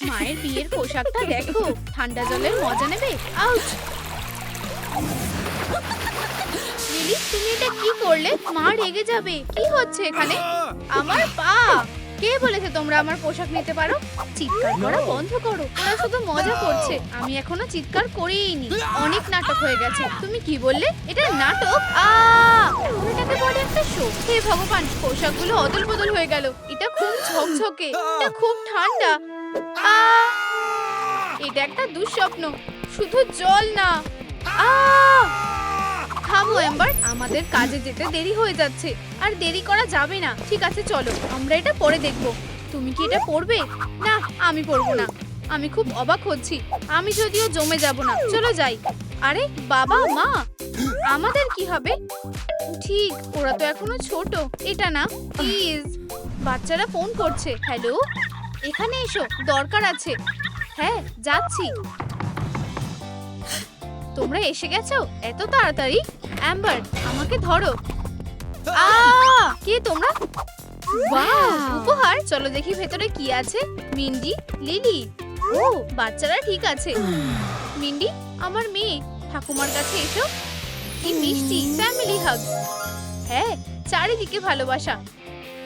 মায়ের বিয়ের পোশাকটা দেখো, ঠান্ডা জলের মজা নেবে। আউচ! লিলি, তুমি এটা কি করলে? মা রেগে যাবে। কি হচ্ছে এখানে? আমার পা! কে বলেছে তোমরা আমার পোশাক নিতে পারো? চিৎকার করা বন্ধ করো, ওরা শুধু মজা করছে। আমি এখনো চিৎকার করিনি, অনেক নাটক হয়ে গেছে। তুমি কি বললে? এটা নাটক? এখন এটাকে বলে একটা শো। হে ভগবান, পোশাকগুলো অদল বদল হয়ে গেল। এটা খুব ঝকঝকে, এটা খুব ঠান্ডা। এটা একটা দুঃস্বপ্ন, শুধু জল না। থামো এম্বার, আমাদের কাজে যেতে দেরি হয়ে যাচ্ছে, আর দেরি করা যাবে না। ঠিক আছে চলো, আমরা এটা পরে দেখব। তুমি কি এটা পরবে? না, আমি পরবো না। আমি খুব অবাক হচ্ছি, আমি যদিও জমে যাব না। চলো যাই। আরে বাবা মা, আমাদের কি হবে? ঠিক, ওরা তো এখনো ছোট। এটা না প্লিজ। বাচ্চারা ফোন করছে। হ্যালো, এখানে এসো, দরকার আছে। হ্যাঁ যাচ্ছি। তোমরা এসে গেছো এত তাড়াতাড়ি? অ্যাম্বার, আমাকে ধরো। কে তোমরা? ওয়াও, উপহার। চলো দেখি ভেতরে কি আছে। মিন্ডি, লিলি। ও, বাচ্চারা ঠিক আছে। মিন্ডি, আমার মেয়ে, ঠাকুমার কাছে এসো। কি মিষ্টি ফ্যামিলি হাগ। হ্যাঁ, চারিদিকে ভালোবাসা।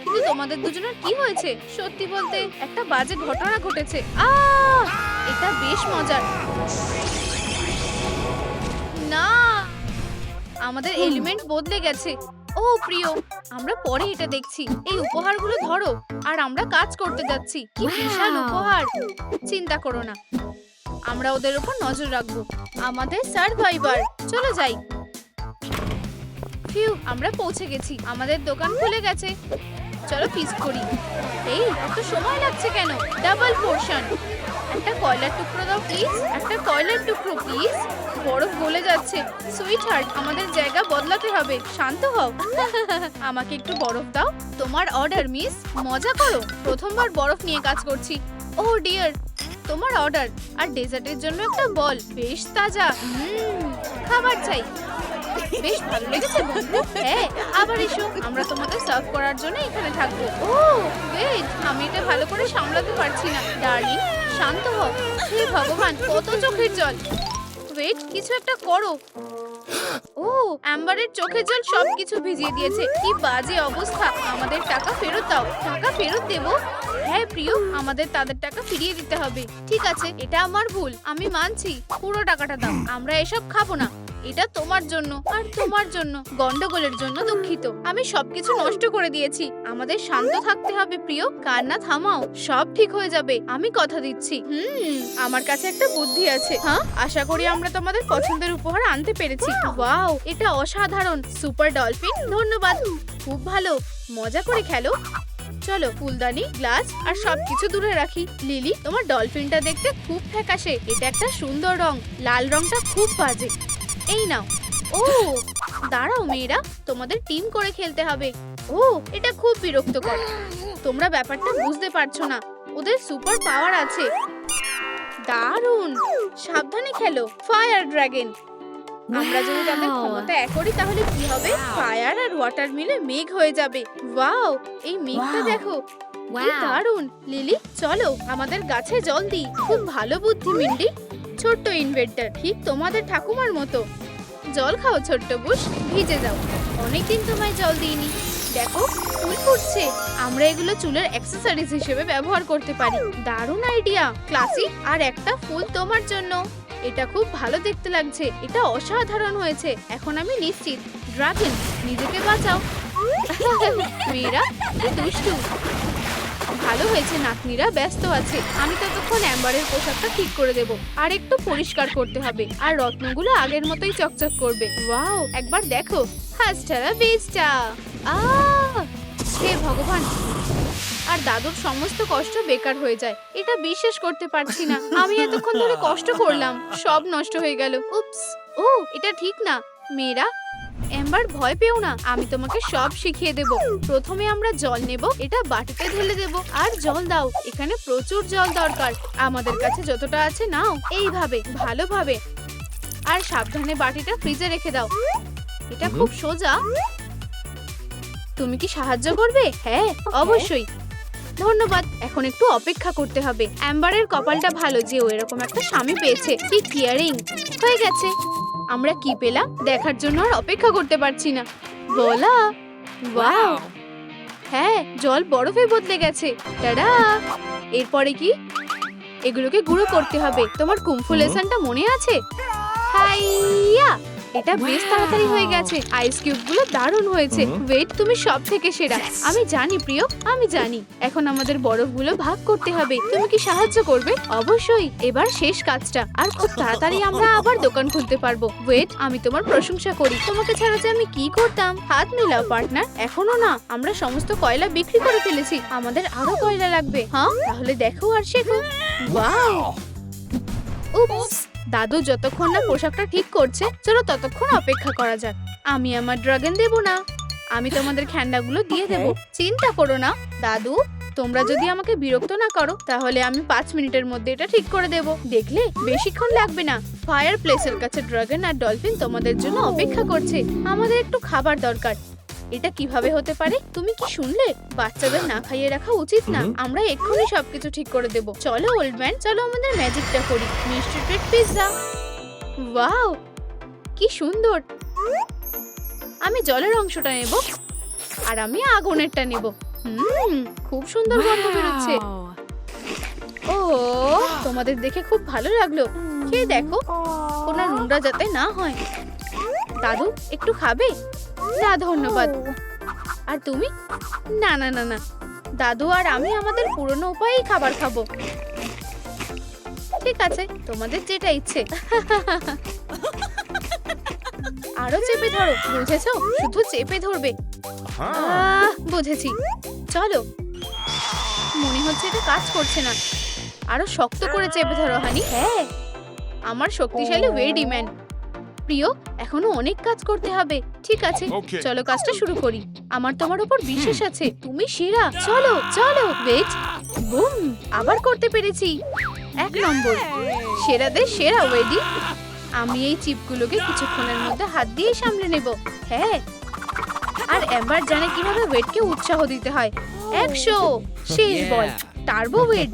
কিন্তু তোমাদের দুজনের কি হয়েছে? সত্যি বলতে একটা বাজে ঘটনা ঘটেছে। এটা বেশ মজার। না, আমাদের এলিমেন্ট বদলে গেছে। ও প্রিয়, আমরা পরে এটা দেখছি। এই উপহারগুলো ধরো, আর আমরা কাজ করতে যাচ্ছি। কি বিশাল উপহার! চিন্তা করো না, আমরা ওদের উপর নজর রাখবো। আমাদের সার্ভাইভার। চলো যাই। ফিউ, আমরা পৌঁছে গেছি। আমাদের দোকান খুলে গেছে। চলো ফিস্ট করি। এই, এত সময় লাগছে কেন? Double portion. একটা কয়লার টুকরো দাও প্লিজ। একটা কয়লার টুকরো প্লিজ। বরফ গলে যাচ্ছে। সুইট হার্ট, আমাদের জায়গা বদলাতে হবে। শান্ত হও। আমাকে একটু বরফ দাও। তোমার অর্ডার মিস। মজা করো, প্রথমবার বরফ নিয়ে কাজ করছি। ও ডিয়ার, তোমার অর্ডার। আর ডেজার্টের জন্য একটা বল, বেশ তাজা। খাবার চাই। বেশ ভালো লেগেছে বন্ধু। হ্যাঁ, আবার এসো, আমরা তোমাদের সার্ভ করার জন্য এখানে থাকবো। ও ওয়েট, আমি এটা ভালো করে সামলাতে পারছি না। ডার্লিং, শান্ত হও। হে ভগবান, কত চোখের জল। ওয়েট, কিছু একটা করো। ও, অ্যাম্বারের চোখের জল সবকিছু ভিজিয়ে দিয়েছে। কি বাজে অবস্থা। আমাদের টাকা ফেরত দাও। টাকা ফেরত দেবো? হ্যাঁ প্রিয়, আমাদের তাদের টাকা ফিরিয়ে দিতে হবে। ঠিক আছে, এটা আমার ভুল, আমি মানছি। পুরো টাকাটা দাও। আমরা এসব খাবো না। এটা তোমার জন্য আর তোমার জন্য। গন্ডগোলের জন্য দুঃখিত। আমি সবকিছু নষ্ট করে দিয়েছি। আমাদের শান্ত থাকতে হবে প্রিয়। কান্না থামাও, সব ঠিক হয়ে যাবে, আমি কথা দিচ্ছি। আমার কাছে একটা বুদ্ধি আছে। হ্যাঁ, আশা করি আমরা তোমাদের পছন্দের উপহার আনতে পেরেছি। ওয়াও, এটা অসাধারণ। সুপার ডলফিন, ধন্যবাদ। খুব ভালো, মজা করে খেলো। চলো, ফুলদানি, গ্লাস আর সবকিছু দূরে রাখি। লিলি, তোমার ডলফিনটা দেখতে খুব ফ্যাকাশে। এটা একটা সুন্দর রং, লাল রংটা খুব বাজে। এই নাও। ও দাঁড়াও মেয়েরা, তোমাদের টিম করে খেলতে হবে। ও, এটা খুব বিরক্তকর। তোমরা ব্যাপারটা বুঝতে পারছো না, ওদের সুপার পাওয়ার আছে। দারুণ, সাবধানে খেলো। Fire dragon. আমরা যদি তাদের ক্ষমতা এক করি তাহলে কি হবে? ফায়ার আর ওয়াটার মিলে মেঘ হয়ে যাবে। ওয়াও, এই মেঘটা দেখো, কি দারুণ। লিলি, চলো আমাদের গাছে জল দিই। খুব ভালো বুদ্ধি মিন্ডি। ছোট্ট ইনভেন্টর, ঠিক তোমাদের ঠাকুমার মতো। জল খাও ছোট্ট বুশ, ভিজে যাও। অনেকদিন তোমায় জল দিইনি। দেখো, ফুল ফুটছে। আমরা এগুলো চুলের অ্যাক্সেসরিজ হিসেবে ব্যবহার করতে পারি। দারুণ আইডিয়া, ক্লাসি। আর একটা ফুল তোমার জন্য। এটা খুব ভালো দেখতে লাগছে। এটা অসাধারণ হয়েছে। এখন আমি নিশ্চিত। ড্রাগন, নিজেকে বাঁচাও। মেয়েরা কি দুষ্টু। ভালো হয়েছে, নাতনিরা ব্যস্ত আছে। আমি ততক্ষণ অ্যাম্বারের পোশাকটা ঠিক করে দেব। আর একটু পরিষ্কার করতে হবে। আর রত্নগুলো আগের মতোই চকচক করবে। ওয়াও, একবার দেখো। হাস্টারা বেস্টা। হে ভগবান, আর দাদুর সমস্ত কষ্ট বেকার হয়ে যায়। এটা বিশ্বাস করতে পারছি না, আমি এতক্ষণ ধরে কষ্ট করলাম, সব নষ্ট হয়ে গেল। উপস। ও, এটা ঠিক না। মেয়েরা, এম্বার ভয় পেও না, আমি তোমাকে সব শিখিয়ে দেব। প্রথমে আমরা জল নেব, এটা বাটিতে ঢেলে দেব। আর জল দাও, এখানে প্রচুর জল দরকার। আমাদের কাছে যতটা আছে নাও। এইভাবে, ভালোভাবে। আর সাবধানে বাটিটা ফ্রিজে রেখে দাও। এটা খুব সোজা। তুমি কি সাহায্য করবে? হ্যাঁ, অবশ্যই। ধন্যবাদ। এখন একটু অপেক্ষা করতে হবে। অ্যাম্বারের কপালটা ভালো যে ও এরকম একটা স্বামী পেয়েছে। কি কেয়ারিং। হয়ে গেছে। আমরা কি পেলাম দেখার জন্য আর অপেক্ষা করতে পারছি না। বলা ওয়াও, হ্যাঁ জল বরফে বদলে গেছে। টাডা! এরপরে কি? এগুলোকে গুঁড়ো করতে হবে। তোমার কুমফু লেসনটা মনে আছে? হাইয়া! এটা বেশ তাড়াতাড়ি হয়ে গেছে। আইস কিউবগুলো দারুণ হয়েছে। ওয়েট, তুমি সব থেকে সেরা। আমি জানি প্রিয়, আমি জানি। এখন আমাদের বরফগুলো ভাগ করতে হবে। তুমি কি সাহায্য করবে? অবশ্যই। এবার শেষ কাজটা। আর খুব তাড়াতাড়ি আমরা আবার দোকান খুলতে পারবো। ওয়েট, আমি তোমার প্রশংসা করি। তোমাকে ছাড়া যে আমি কি করতাম? হাত মেলাও পার্টনার। এখনো না, আমরা সমস্ত কয়লা বিক্রি করে ফেলেছি। আমাদের আরো কয়লা লাগবে। হ্যাঁ, তাহলে দেখো আর শেখো। ওয়াও! উপস! দাদু যতক্ষণ না পোশাকটা ঠিক করছে, চলো ততক্ষণ অপেক্ষা করা যাক। আমি আমার ড্রাগন দেব না, আমি তোমাদের খেলনাগুলো দিয়ে দেব। চিন্তা করো না দাদু, তোমরা যদি আমাকে বিরক্ত না করো তাহলে আমি 5 মিনিটের মধ্যে এটা ঠিক করে দেব। দেখলে বেশিক্ষণ লাগবে না। ফায়ার প্লেসের কাছে ড্রাগন আর ডলফিন তোমাদের জন্য অপেক্ষা করছে। আমাদের একটু খাবার দরকার। এটা কিভাবে হতে পারে? তুমি কি শুনলে? বাচ্চাদের না খাইয়ে রাখা উচিত না। আমরা এক্ষুনি সবকিছু ঠিক করে দেব। চলো ওল্ড ম্যান, চলো আমাদের ম্যাজিকটা করি। মিষ্টি ট্রিট পিৎজা। ওয়াও, কি সুন্দর। আমি জলের অংশটা নেব আর আমি আগুনেরটা নেব। খুব সুন্দর গন্ধ বেরোচ্ছে। ও, তোমাদের দেখে খুব ভালো লাগলো। খেয়ে দেখো, কোনো নোংরা যাতে না হয়। দাদু একটু খাবে? না ধন্যবাদ। আর তুমি? না না না না, দাদু আর আমি আমাদের পুরনো উপায়েই খাবার খাবো। ঠিক আছে, তোমাদের যেটা ইচ্ছে। আরো চেপে ধরো, বুঝেছো? শুধু চেপে ধরবে। বুঝেছি। চলো। মনে হচ্ছে এটা কাজ করছে না। আরো শক্ত করে চেপে ধরো হানি। হ্যাঁ, আমার শক্তিশালী ওয়েডিম্যান। প্রিয়, এখনো অনেক কাজ করতে হবে। ঠিক আছে, চলো কাজটা শুরু করি। আমার তোমার উপর বিশ্বাস আছে। তুমি সেরা। চলো চলো। Wait, boom! আবার করতে পেরেছি। 1 নম্বর। সেরাদের সেরা ওয়েডি। আমি এই চিপগুলোকে কিছুক্ষণের মধ্যে হাত দিয়ে সামলে নেব। হ্যাঁ, আর এম্বার জানে কিভাবে ওয়েটকে উৎসাহ দিতে হয়। 100। শেষ বল। টার্বো ওয়েড।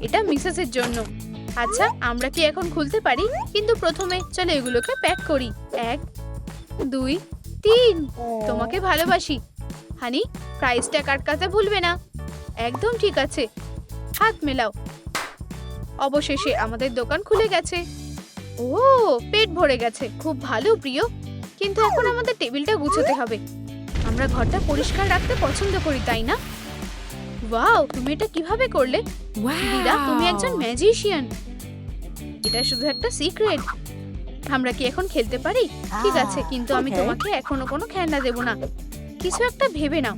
এটা মিসেসের জন্য। আচ্ছা, আমরা কি এখন খুলতে পারি? কিন্তু প্রথমে চলো এগুলোকে প্যাক করি। 1 2 3। তোমাকে ভালোবাসি হানি। প্রাইসটা কাটতে ভুলবে না। একদম ঠিক আছে। হাত মেলাও। অবশেষে আমাদের দোকান খুলে গেছে। ও, পেট ভরে গেছে। খুব ভালো প্রিয়, কিন্তু এখন আমাদের টেবিলটা গুছাতে হবে। আমরা ঘরটা পরিষ্কার রাখতে পছন্দ করি, তাই না? ওয়াও, তুমি এটা কিভাবে করলে? দিদা, তুমি একজন ম্যাজিশিয়ান। এটা শুধু একটা সিক্রেট। আমরা কি এখন খেলতে পারি? ঠিক আছে, কিন্তু আমি তোমাকে এখনো কোনো খেলনা দেব না। কিছু একটা ভেবে নাও।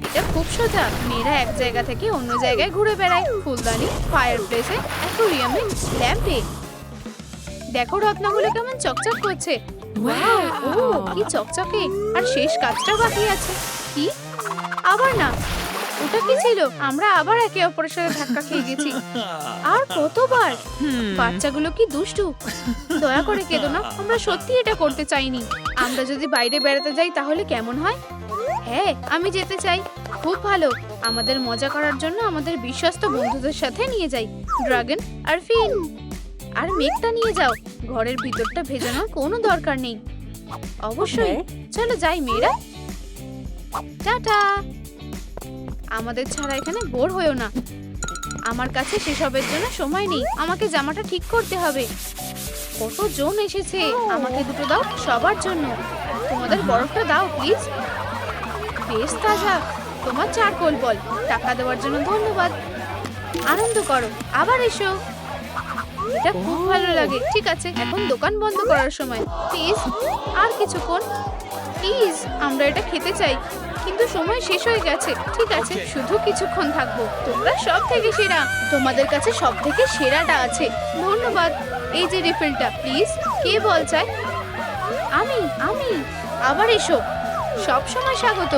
এটা খুব সোজা। মেয়েরা এক জায়গা থেকে অন্য জায়গায় ঘুরে বেড়ায়। ফুলদানি, ফায়ার প্লেসে, অ্যাকোয়ারিয়ামে, ল্যাম্পে। দেখো রত্নগুলো কেমন চকচক করছে। ওয়াও, ও কি চকচকে। আর শেষ কাজটা বাকি আছে। কি? আবার না। ওটা কি ছিল? আমরা আবার একে অপরের সাথে ধাক্কা খেয়ে গেছি। আর কতবার? বাচ্চাগুলো কি দুষ্টু। দয়া করে কেঁদো না, আমরা সত্যি এটা করতে চাইনি। আমরা যদি বাইরে বেড়াতে যাই তাহলে কেমন হয়? হ্যাঁ, আমি যেতে চাই। খুব ভালো। আমাদের মজা করার জন্য আমাদের বিশ্বস্ত বন্ধুদের সাথে নিয়ে যাই। ড্রাগন আর ফিন। আর মেঘটা নিয়ে যাও। ঘরের ভিতরটা ভেজানোর কোনো দরকার নেই। অবশ্যই। চলো যাই মেয়েরা। টাটা। আমাদের ছাড়া এখানে বোর হয়েও না। আমার কাছে সেসবের জন্য সময় নেই। আমাকে জামাটা ঠিক করতে হবে। কতজন এসেছে। আমাকে দুটো দাও, সবার জন্য। তোমাদের বরফটা দাও প্লিজ। বেশ তাজা। তোমার চারকোল বল। টাকা দেওয়ার জন্য ধন্যবাদ। আনন্দ করো, আবার এসো। এটা খুব ভালো লাগে। ঠিক আছে, এখন দোকান বন্ধ করার সময়। প্লিজ আর কিছুক্ষণ। প্লিজ, আমরা এটা খেতে চাই, কিন্তু সময় শেষ হয়ে গেছে। ঠিক আছে, শুধু কিছুক্ষণ থাকবো। তোমরা সব থেকে সেরা। তোমাদের কাছে সব থেকে সেরাটা আছে। ধন্যবাদ। এই যে রিফিলটা প্লিজ। কে বল চাই? আমি। আবার এসো। সব সময় স্বাগত।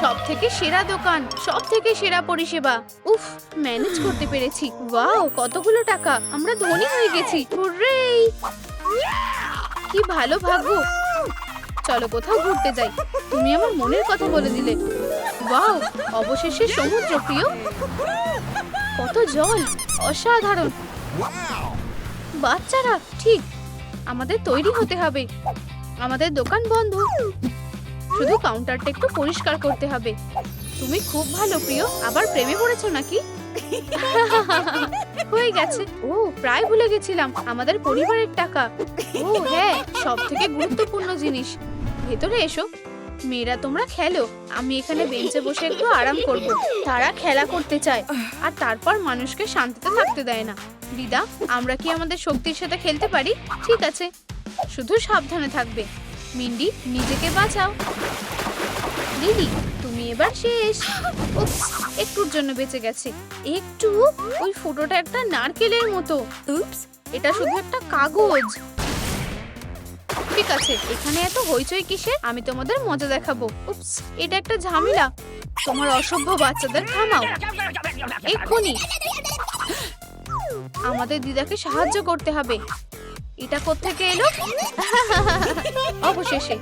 সব থেকে সেরা দোকান, সব থেকে সেরা পরিষেবা। উফ, ম্যানেজ করতে পেরেছি। ওয়াও, কতগুলো টাকা। আমরা ধনী হয়ে গেছি। হুররে! কি ভালো ভাগ্য। চলো কোথাও ঘুরতে যাই। তুমি আমার মনের কথা বলে দিলে। ওয়াও, অবশেষে সমুদ্র প্রিয়। কত জল, অসাধারণ। বাচ্চারা, ঠিক, আমাদের তৈরি হতে হবে। আমাদের দোকান বন্ধ, শুধু কাউন্টারটা একটু পরিষ্কার করতে হবে। তুমি খুব ভালো প্রিয়। আবার প্রেমে পড়েছো নাকি? হয়ে গেছে। ও, প্রায় ভুলে গেছিলাম, আমাদের পরিবারের টাকা। ও হ্যাঁ, সব থেকে গুরুত্বপূর্ণ জিনিস। ভেতরে এসো। মেয়েরা তোমরা খেলো, আমি এখানে বেঞ্চে বসে একটু আরাম করব। তারা খেলা করতে চায় আর তারপর মানুষকে শান্তিতে থাকতে দেয় না। দিদা, আমরা কি আমাদের শক্তির সাথে খেলতে পারি? ঠিক আছে, শুধু সাবধানে থাকবে। মিন্ডি, নিজেকে বাঁচাও। লিলি, তুমি এবার শেষ। উপস, একটুর জন্য বেঁচে গেছে। একটু? ওই ফুটোটা একটা নারকেলের মতো। উপস, এটা শুধু একটা কাগজ। ঠিক আছে, এখানে এত হইচই কিসের? আমি তোমাদের মজা দেখাবো। উপস, এটা একটা ঝামেলা। তোমার অসভ্য বাচ্চাদের থামাও এক্ষুনি। আমাদের দিদাকে সাহায্য করতে হবে। এটা কোত্থেকে এলো? অবশেষে।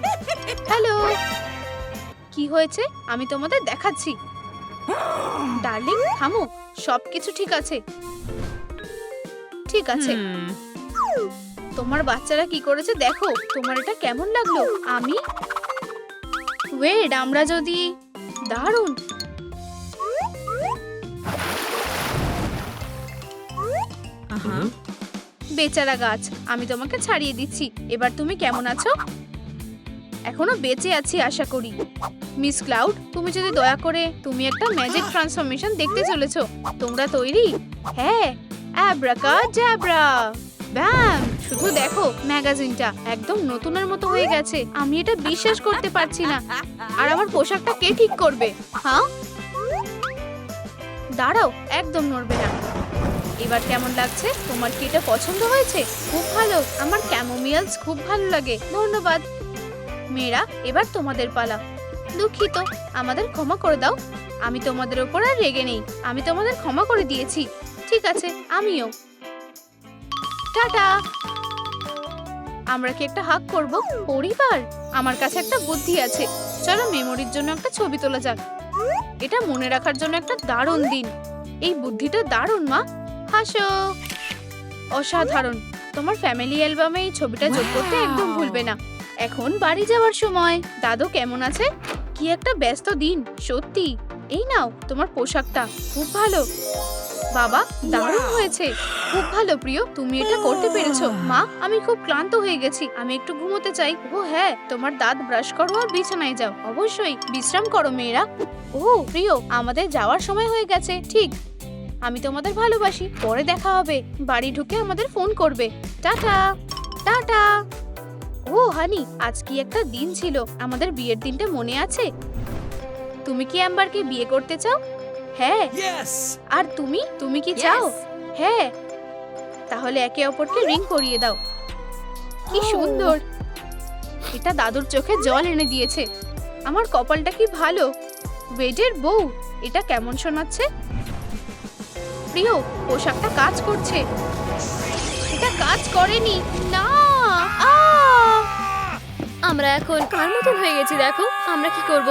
হ্যালো, কি হয়েছে? আমি তোমাদের দেখাচ্ছি। ডার্লিং, থামো। সবকিছু ঠিক আছে। ঠিক আছে। তোমার বাচ্চারা কি করেছে দেখো। তোমার এটা কেমন লাগলো? আমি ওয়েট, আমরা যদি দারুণ। বেচারা গাছ, আমি তোমাকে ছাড়িয়ে দিচ্ছি। এবার তুমি কেমন আছো? এখনো বেঁচে আছি আশা করি। মিস ক্লাউড, তুমি যদি দয়া করে, তুমি একটা ম্যাজিক ট্রান্সফরমেশন দেখতে চলেছো। তোমরা তৈরি? হ্যাঁ, অ্যাব্রাকাডাব্রা। ব্যাম! শুধু দেখো, ম্যাগাজিনটা একদম নতুনের মতো হয়ে গেছে। আমি এটা বিশ্বাস করতে পারছি না। আর আমার পোশাকটা কে ঠিক করবে? হ্যাঁ, দাঁড়াও, একদম নড়বে না। এবার কেমন লাগছে? তোমার কি এটা পছন্দ হয়েছে? খুব ভালো, আমার ক্যামোমিয়ালস খুব ভালো লাগে। ধন্যবাদ। মেয়েরা, এবার তোমাদের পালা। দুঃখিত, আমাদের ক্ষমা করে দাও। আমি তোমাদের উপর আর রেগে নেই। আমি তোমাদের ক্ষমা করে দিয়েছি। ঠিক আছে, আমিও। টাটা। আমরা কি একটা হাগ করব? পরিবার? আমার কাছে একটা বুদ্ধি আছে। চলো মেমোরির জন্য একটা ছবি তোলা যাক। এটা মনে রাখার জন্য একটা দারুণ দিন। এই বুদ্ধিটা দারুণ মা। হাসো। অসাধারণ। তোমার ফ্যামিলি অ্যালবামে এই ছবিটা যোগ করতে একদম ভুলবে না। এখন বাড়ি যাওয়ার সময়। দাদু কেমন আছে? কি একটা ব্যস্ত দিন, সত্যি। এই নাও তোমার পোশাকটা, খুব ভালো। বাবা, দারুণ হয়েছে। খুব ভালো প্রিয়, তুমি এটা করতে পেরেছো। মা, আমি খুব ক্লান্ত হয়ে গেছি, আমি একটু ঘুমোতে চাই। ও হ্যাঁ, তোমার দাঁত ব্রাশ করো আর বিছানায় যাও। অবশ্যই বিশ্রাম করো মেয়েরা। ও প্রিয়, আমাদের যাওয়ার সময় হয়ে গেছে। ঠিক, আমি তোমাদের ভালোবাসি। পরে দেখা হবে। বাড়ি ঢুকে আমাদের ফোন করবে। টাটা। টাটা। ও হানি, আজ কি একটা দিন ছিল। আমাদের বিয়ের দিনটা মনে আছে? তুমি কি অ্যাম্বারকে বিয়ে করতে চাও? হ্যাঁ। আর তুমি, তুমি কি চাও? হ্যাঁ। তাহলে একে অপরকে রিং পরিয়ে দাও। কি সুন্দর। এটা দাদুর চোখে জল এনে দিয়েছে। আমার কপালটা কি ভালো। ওয়েডের বউ, এটা কেমন শোনাচ্ছে? প্রিয়, পোশাকটা কাজ করছে। এটা কাজ করেনি। না। আমরা এখন কার মতন হয়ে গেছি দেখো। আমরা কি করব?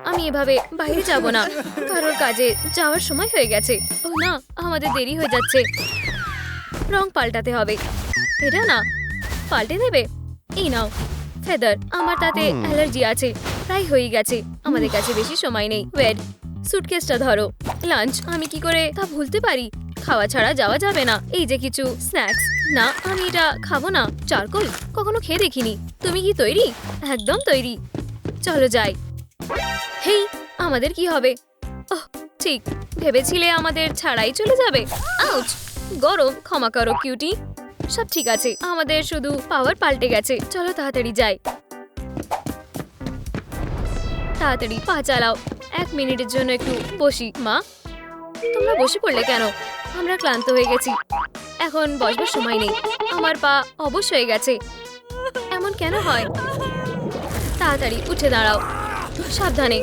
আমি এভাবে বাইরে যাব না। কারোর কাজে যাওয়ার সময় হয়ে গেছে। ও না, আমাদের দেরি হয়ে যাচ্ছে। রং পাল্টাতে হবে। এটা না, পাল্টে দেবে? এই নাও ফেদার। আমার তাতে অ্যালার্জি আছে। প্রায় হয়ে গেছে। আমাদের কাছে বেশি সময় নেই। ওয়েড, সুটকেসটা ধরো। লাঞ্চ আমি কি করে তা ভুলতে পারি? খাওয়া ছাড়া যাওয়া যাবে না। এই যে কিছু স্ন্যাক্স। না, আমি এটা খাবো না। চারকোল কখনো খেয়ে দেখিনি। তুমি কি তৈরি? একদম তৈরি। চলো যাই। হেই, আমাদের কি হবে? ওহ ঠিক, ভেবেছিলে আমাদের ছাড়াই চলে যাবে। আউচ, গরম। ক্ষমা করো কিউটি। সব ঠিক আছে, আমাদের শুধু পাওয়ার পাল্টে গেছে। চলো তাড়াতাড়ি যাই। তাড়াতাড়ি পা চালাও। 1 মিনিটের জন্য একটু বসি। মা, তোমরা বসে পড়লে কেন? আমরা ক্লান্ত হয়ে গেছি। এখন বসবার সময় নেই। আমার পা অবশ হয়ে গেছে। এমন কেন হয়? তাড়াতাড়ি উঠে দাঁড়াও। সাবধানে।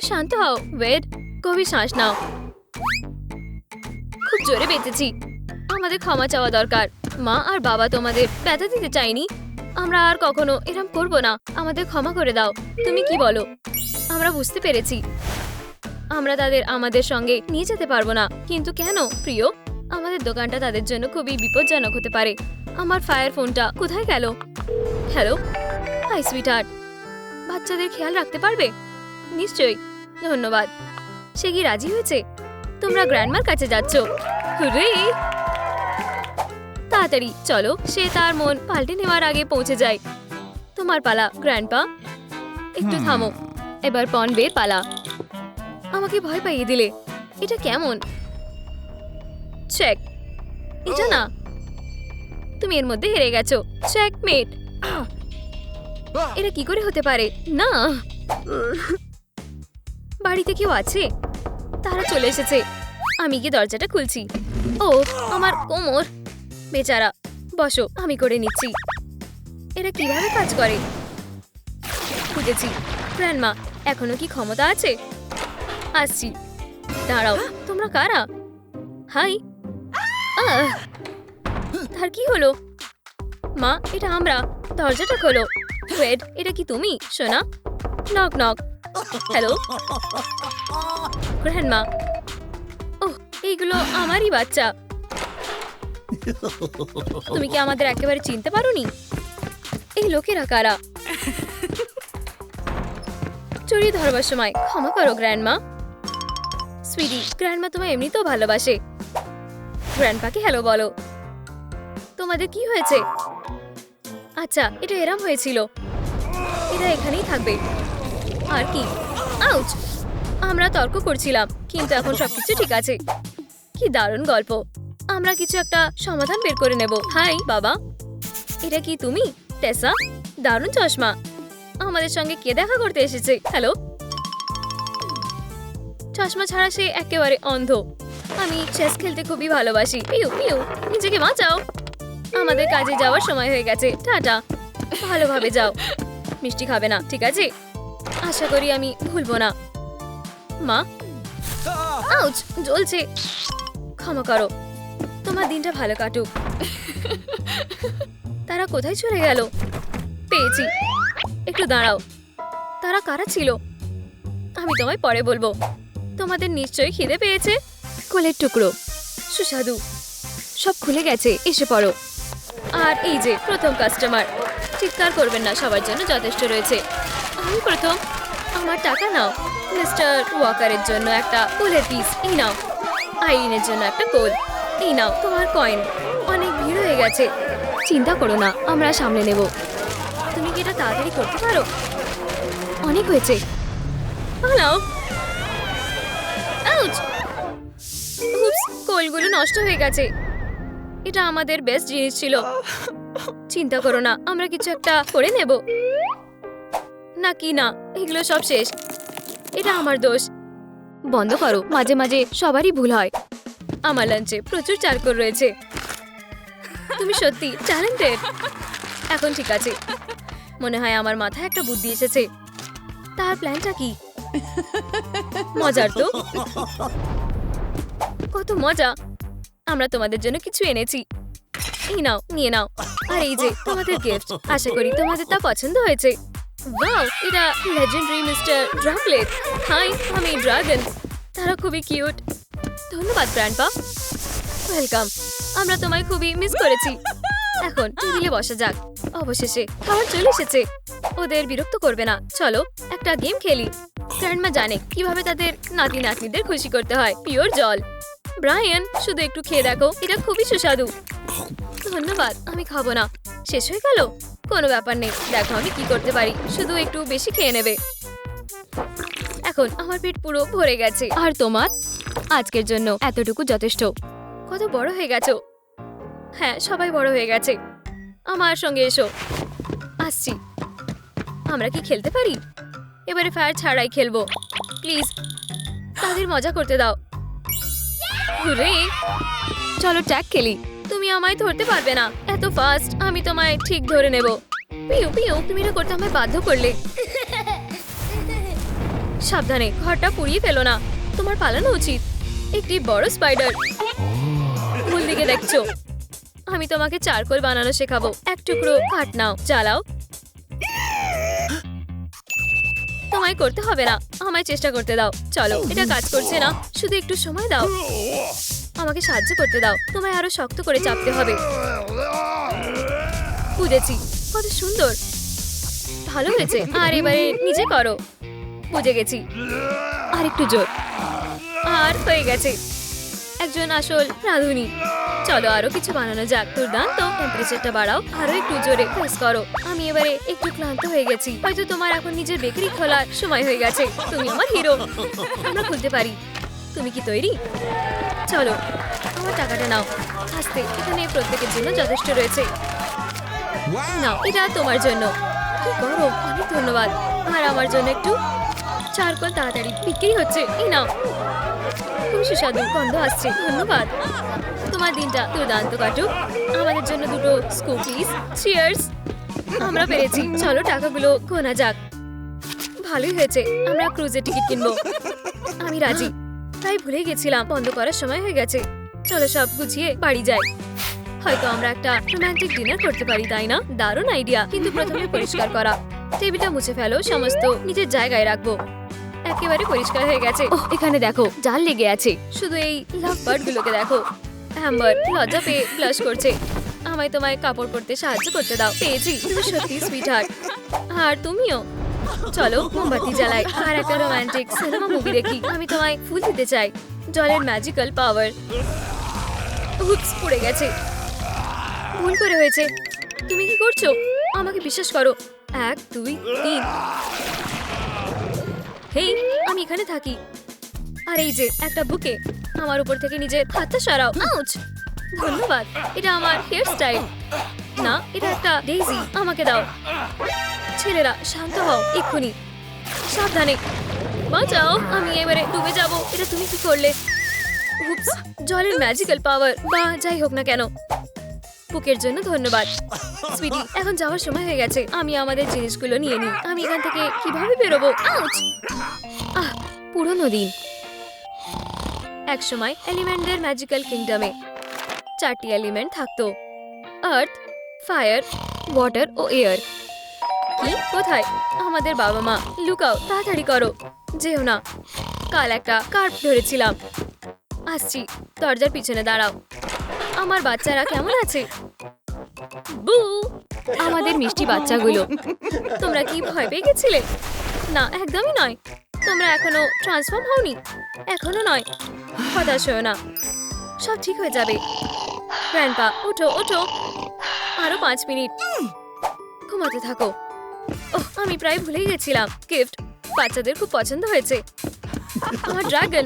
শান্ত হও ওয়েড। গভীর শ্বাস নাও। খুব জোরে বেঁচেছি। আমাদের ক্ষমা চাওয়া দরকার। মা আর বাবা তোমাদের ব্যথা দিতে চাইনি। আমরা আর কখনো এরম করব না। আমাদের ক্ষমা করে দাও। তুমি কি বলো? আমরা বুঝতে পেরেছি আমরা তাদের আমাদের সঙ্গে নিয়ে যেতে পারবো না। কিন্তু কেন প্রিয়? আমাদের দোকানটা তাদের জন্য খুবই বিপজ্জনক হতে পারে। আমার ফায়ার ফোনটা কোথায় গেল? Hello, hi sweetheart. বাচ্চাদের খেয়াল রাখতে পারবে? নিশ্চয়ই, ধন্যবাদ। সে কি রাজি হয়েছে? তোমরা গ্র্যান্ডমার কাছে যাচ্ছ? হুররে! তাড়াতাড়ি চলো, সে তার মন পাল্টে নেওয়ার আগে পৌঁছে যায়। তোমার পালা গ্র্যান্ডপা। একটু থামো, এবার পনবের পালা। আমাকে ভয় পাইয়ে দিলে। এটা কেমন? চেক। এটা না, তুমি এর মধ্যে হেরে গেছো। চেকমেট। এটা কি করে হতে পারে? না, বাড়িতে কেউ আছে? তারা চলে এসেছে। আমি গিয়ে দরজাটা খুলছি। ও, আমার কোমর। বেচারা, বসো, আমি করে নিচ্ছি। এটা কিভাবে কাজ করে? বুঝেছি। গ্র্যান্ডমা, এখনো কি ক্ষমতা আছে? আসছি। দাঁড়াও, তোমরা কারা? হাই। তার কি হলো? মা, এটা আমরা। দরজাটা খোলো। ওয়েড, এটা কি তুমি সোনা? Knock knock. Hello grandma. ওহ, এইগুলো আমারই বাচ্চা। তুমি কি আমাদের একেবারে চিনতে পারোনি? এই লোকেরা কারা? চড়িয়ে ধরবার সময় ক্ষমা করো গ্র্যান্ডমা। সুইটি, গ্র্যান্ডমা তোমায় এমনিতেও ভালোবাসে। গ্র্যান্ডপাকে হ্যালো বলো। তোমাদের কি হয়েছে? আচ্ছা, এটা এরম হয়েছিল। এরা এখানেই থাকবে। আর কি? আউচ! আমরা তর্ক করছিলাম, কিন্তু এখন সবকিছু ঠিক আছে। কি দারুণ গল্প। আমরা কিছু একটা সমাধান বের করে নেব। হাই বাবা, এটা কি তুমি? টেসা, দারুণ চশমা। আমাদের সঙ্গে কে দেখা করতে এসেছে? হ্যালো। চশমা ছাড়া সে একেবারে অন্ধ। আমি চেস খেলতে খুবই ভালোবাসি। পিউ পিউ, নিজেকে বাঁচাও। আমাদের কাজে যাওয়ার সময় হয়ে গেছে। টাটা। ভালোভাবে যাও। মিষ্টি খাবে না, ঠিক আছে? আশা করি আমি ভুলবো না। মা। আউচ, জ্বলছে। ক্ষমা করো। তোমার দিনটা ভালো কাটুক। তারা কোথায় চলে গেল? পেয়েছি। একটু দাঁড়াও। তারা কারা ছিল? আমি তোমায় পরে বলবো। তোমাদের নিশ্চয়ই খিদে পেয়েছে। কোলের টুকরো, সুস্বাদু। সব খুলে গেছে, এসে পড়ো। আর এই যে প্রথম কাস্টমার। চিৎকার করবেন না, সবার জন্য যথেষ্ট রয়েছে। আমি প্রথম। আমার টাকা নাও। মিস্টার ওয়াকারের জন্য একটা কোলের পিস। এই নাও। আইরিনের জন্য একটা কোল। এই নাও তোমার কয়েন। অনেক ভিড় হয়ে গেছে। চিন্তা করো না, আমরা সামলে নেব। তুমি কি এটা তাড়াতাড়ি করতে পারো? অনেক হয়েছে। পালাও। আউচ! উপস, কোলগুলো নষ্ট হয়ে গেছে। এটা আমাদের বেস্ট জিনিস ছিল। চিন্তা করো না, আমরা কিছু একটা করে নেব। নাকি না, এগুলো সব শেষ। এটা আমার দোষ। বন্ধ করো, মাঝে মাঝে সবারই ভুল হয়। আমার লাঞ্চে প্রচুর চারকোল রয়েছে। তুমি সত্যি ট্যালেন্টেড। এখন ঠিক আছে। মনে হয় আমার মাথায় একটা বুদ্ধি এসেছে। তার প্ল্যানটা কি? মজার তো। কত মজা। আমরা তোমাদের জন্য কিছু এনেছি। এই নাও, নিয়ে নাও। আর এই যে তোমাদের গিফট। আশা করি তোমাদের তা পছন্দ হয়েছে। ওয়াও, এটা লেজেন্ডারি মিস্টার ড্রাগলেট। হাই, আমি ড্রাগন। তারা খুবই কিউট। ধন্যবাদ গ্র্যান্ডপা। ওয়েলকাম। আমরা তোমায় খুবই মিস করেছি। এখন টেবিলে বসা যাক। অবশেষে খাবার চলে এসেছে। ওদের বিরক্ত করবে না। চলো একটা গেম খেলি। গ্র্যান্ডমা জানে কিভাবে তাদের নাতি নাতনিদের খুশি করতে হয়। পিওর জল। ব্রায়ান, শুধু একটু খেয়ে দেখো, এটা খুবই সুস্বাদু। ধন্যবাদ, আমি খাবো না। শেষ হয়ে গেল? কোনো ব্যাপার নেই, দেখো আমি কি করতে পারি। শুধু একটু বেশি খেয়ে নেবে। এখন আমার পেট পুরো ভরে গেছে। আর তোমার? আজকের জন্য এতটুকু যথেষ্ট। কত বড় হয়ে গেছো। হ্যাঁ, সবাই বড় হয়ে গেছে। আমার সঙ্গে এসো। আসছি। আমরা কি খেলতে পারি? এবারে ফায়ার ছাড়াই খেলবো। প্লিজ, তাদের মজা করতে দাও। হুরে! চলো ট্যাগ খেলি। তুমি আমায় ধরতে পারবে না। এত ফাস্ট। আমি তোমায় ঠিক ধরে নেব। পিউ পিউ, তুমি এটা করতে আমায় বাধ্য করলে। সাবধানে, ঘরটা পুড়িয়ে ফেলো না। তোমার পালানো উচিত। একটি বড় স্পাইডার। ভুল দিকে দেখছো। আমি তোমাকে চারকোল বানানো শেখাবো। এক টুকরো কাঠ নাও, জ্বালাও। তোমায় করতে হবে না, আমায় চেষ্টা করতে দাও। চলো, এটা কাজ করছে না, শুধু একটু সময় দাও। আমাকে সাহায্য করতে দাও, তোমায় আরো শক্ত করে চাপতে হবে। বুঝেছি, কত সুন্দর, ভালো হয়েছে। আর এবারে নিজে করো। বুঝে গেছি, আর একটু জোর। আর হয়ে গেছে, একজন আসল রাঁধুনি। চলো আরো কিছু বানানো যাক। দুর্দান্ত, টেম্পারেচারটা বাড়াও, আরো একটু জোরে প্রেস করো। আমি এবারে একটু ক্লান্ত হয়ে গেছি, হয়তো তোমার এখন নিজের বেকারি খোলার সময় হয়ে গেছে। তুমি আমার হিরো, আমরা খুলতে পারি। তুমি কি তৈরি? চলো, আমার টাকাটা নাও। আস্তে, এখানে প্রত্যেকের জন্য যথেষ্ট রয়েছে। নাও, এটা তোমার জন্য। কি গরম, অনেক ধন্যবাদ। আর আমার জন্য একটু চারকোল তাড়াতাড়ি বিক্রি হচ্ছে। এই নাও, খুব সুস্বাদু গন্ধ আসছে। ধন্যবাদ। তোমার দিনটা দুর্দান্ত কাটুক। আমাদের জন্য দুটো স্কুপ প্লিজ। চিয়ার্স। আমরা পেরেছি। চলো টাকাগুলো গোনা যাক। ভালোই হয়েছে, আমরা ক্রুজের টিকিট কিনবো। আমি রাজি। তাই ভুলে গেছিলাম, বন্ধ করার সময় হয়ে গেছে। চলো সব গুছিয়ে বাড়ি যাই। হয়তো আমরা একটা রোমান্টিক ডিনার করতে পারি, তাই না? দারুণ আইডিয়া, কিন্তু প্রথমে পরিষ্কার করা। টেবিলটা মুছে ফেলো, সমস্ত নিজের জায়গায় রাখবো। একেবারে পরিষ্কার হয়ে গেছে। ওহ, এখানে দেখো, জাল লেগে আছে। শুধু এই লাভ বার্ড গুলোকে দেখো। অ্যাম্বার লজ্জা পেয়ে ব্লাশ করছে। আমায় তোমায় কাপড় পরতে সাহায্য করতে দাও। পেয়েছি, তুমি সত্যি সুইটহার্ট। আর তুমিও। চলো মোমবাতি জ্বালাই আর একটা রোমান্টিক সিনেমা মুভি দেখি। আমি তোমায় ফুল দিতে চাই। জলের ম্যাজিক্যাল পাওয়ার। হুপস, পড়ে গেছে। ভুল করে হয়েছে। তুমি কি করছো? আমাকে বিশ্বাস করো। 1 2 3। হেই, আমি এখানে থাকি। আর এই যে একটা বুকে। আমার উপর থেকে নিজের হাতটা সরাও। আউচ! ধন্যবাদ, এটা আমার হেয়ার স্টাইল। না, এটা একটা ডেইজি। আমাকে দাও। ছেলেরা শান্ত হও, এক্ষুনি। সাবধানে, বাঁচাও, আমি এবারে ডুবে যাব। এটা তুমি কি করলে? উপস, জলের ম্যাজিক্যাল পাওয়ার বা যাই হোক না কেন। বুকের জন্য ধন্যবাদ। সুইটি, এখন যাওয়ার সময় হয়ে গেছে। আমি আমাদের জিনিসগুলো নিয়ে নিই। আমি এখান থেকে কিভাবে বেরোবো? আউচ! পুরনো দিন। এক সময় এলিমেন্টদের ম্যাজিক্যাল কিংডমে 4টি এলিমেন্ট থাকতো: আর্থ, ফায়ার, ওয়াটার ও এয়ার। কি? কোথায় আমাদের বাবা মা? লুকাও, তাড়াতাড়ি করো, যেও না। কাল একটা কার্প ধরেছিলাম। আসছি, দরজার পিছনে দাঁড়াও। আমার বাচ্চারা কেমন আছে? বু, আমাদের মিষ্টি বাচ্চাগুলো। তোমরা কি ভয় পেয়ে গেছিলে? না, একদমই নয়। তোমরা এখনো ট্রান্সফর্ম হওনি? এখনো নয়। হতাশ হও না, সব ঠিক হয়ে যাবে। গ্র্যান্ডপা, ওঠো ওঠো। আরো 5 মিনিট। ঘুমাতে থাকো। ওহ, আমি প্রায় ভুলেই গেছিলাম। গিফট বাচ্চাদের খুব পছন্দ হয়েছে। আমার ড্রাগন,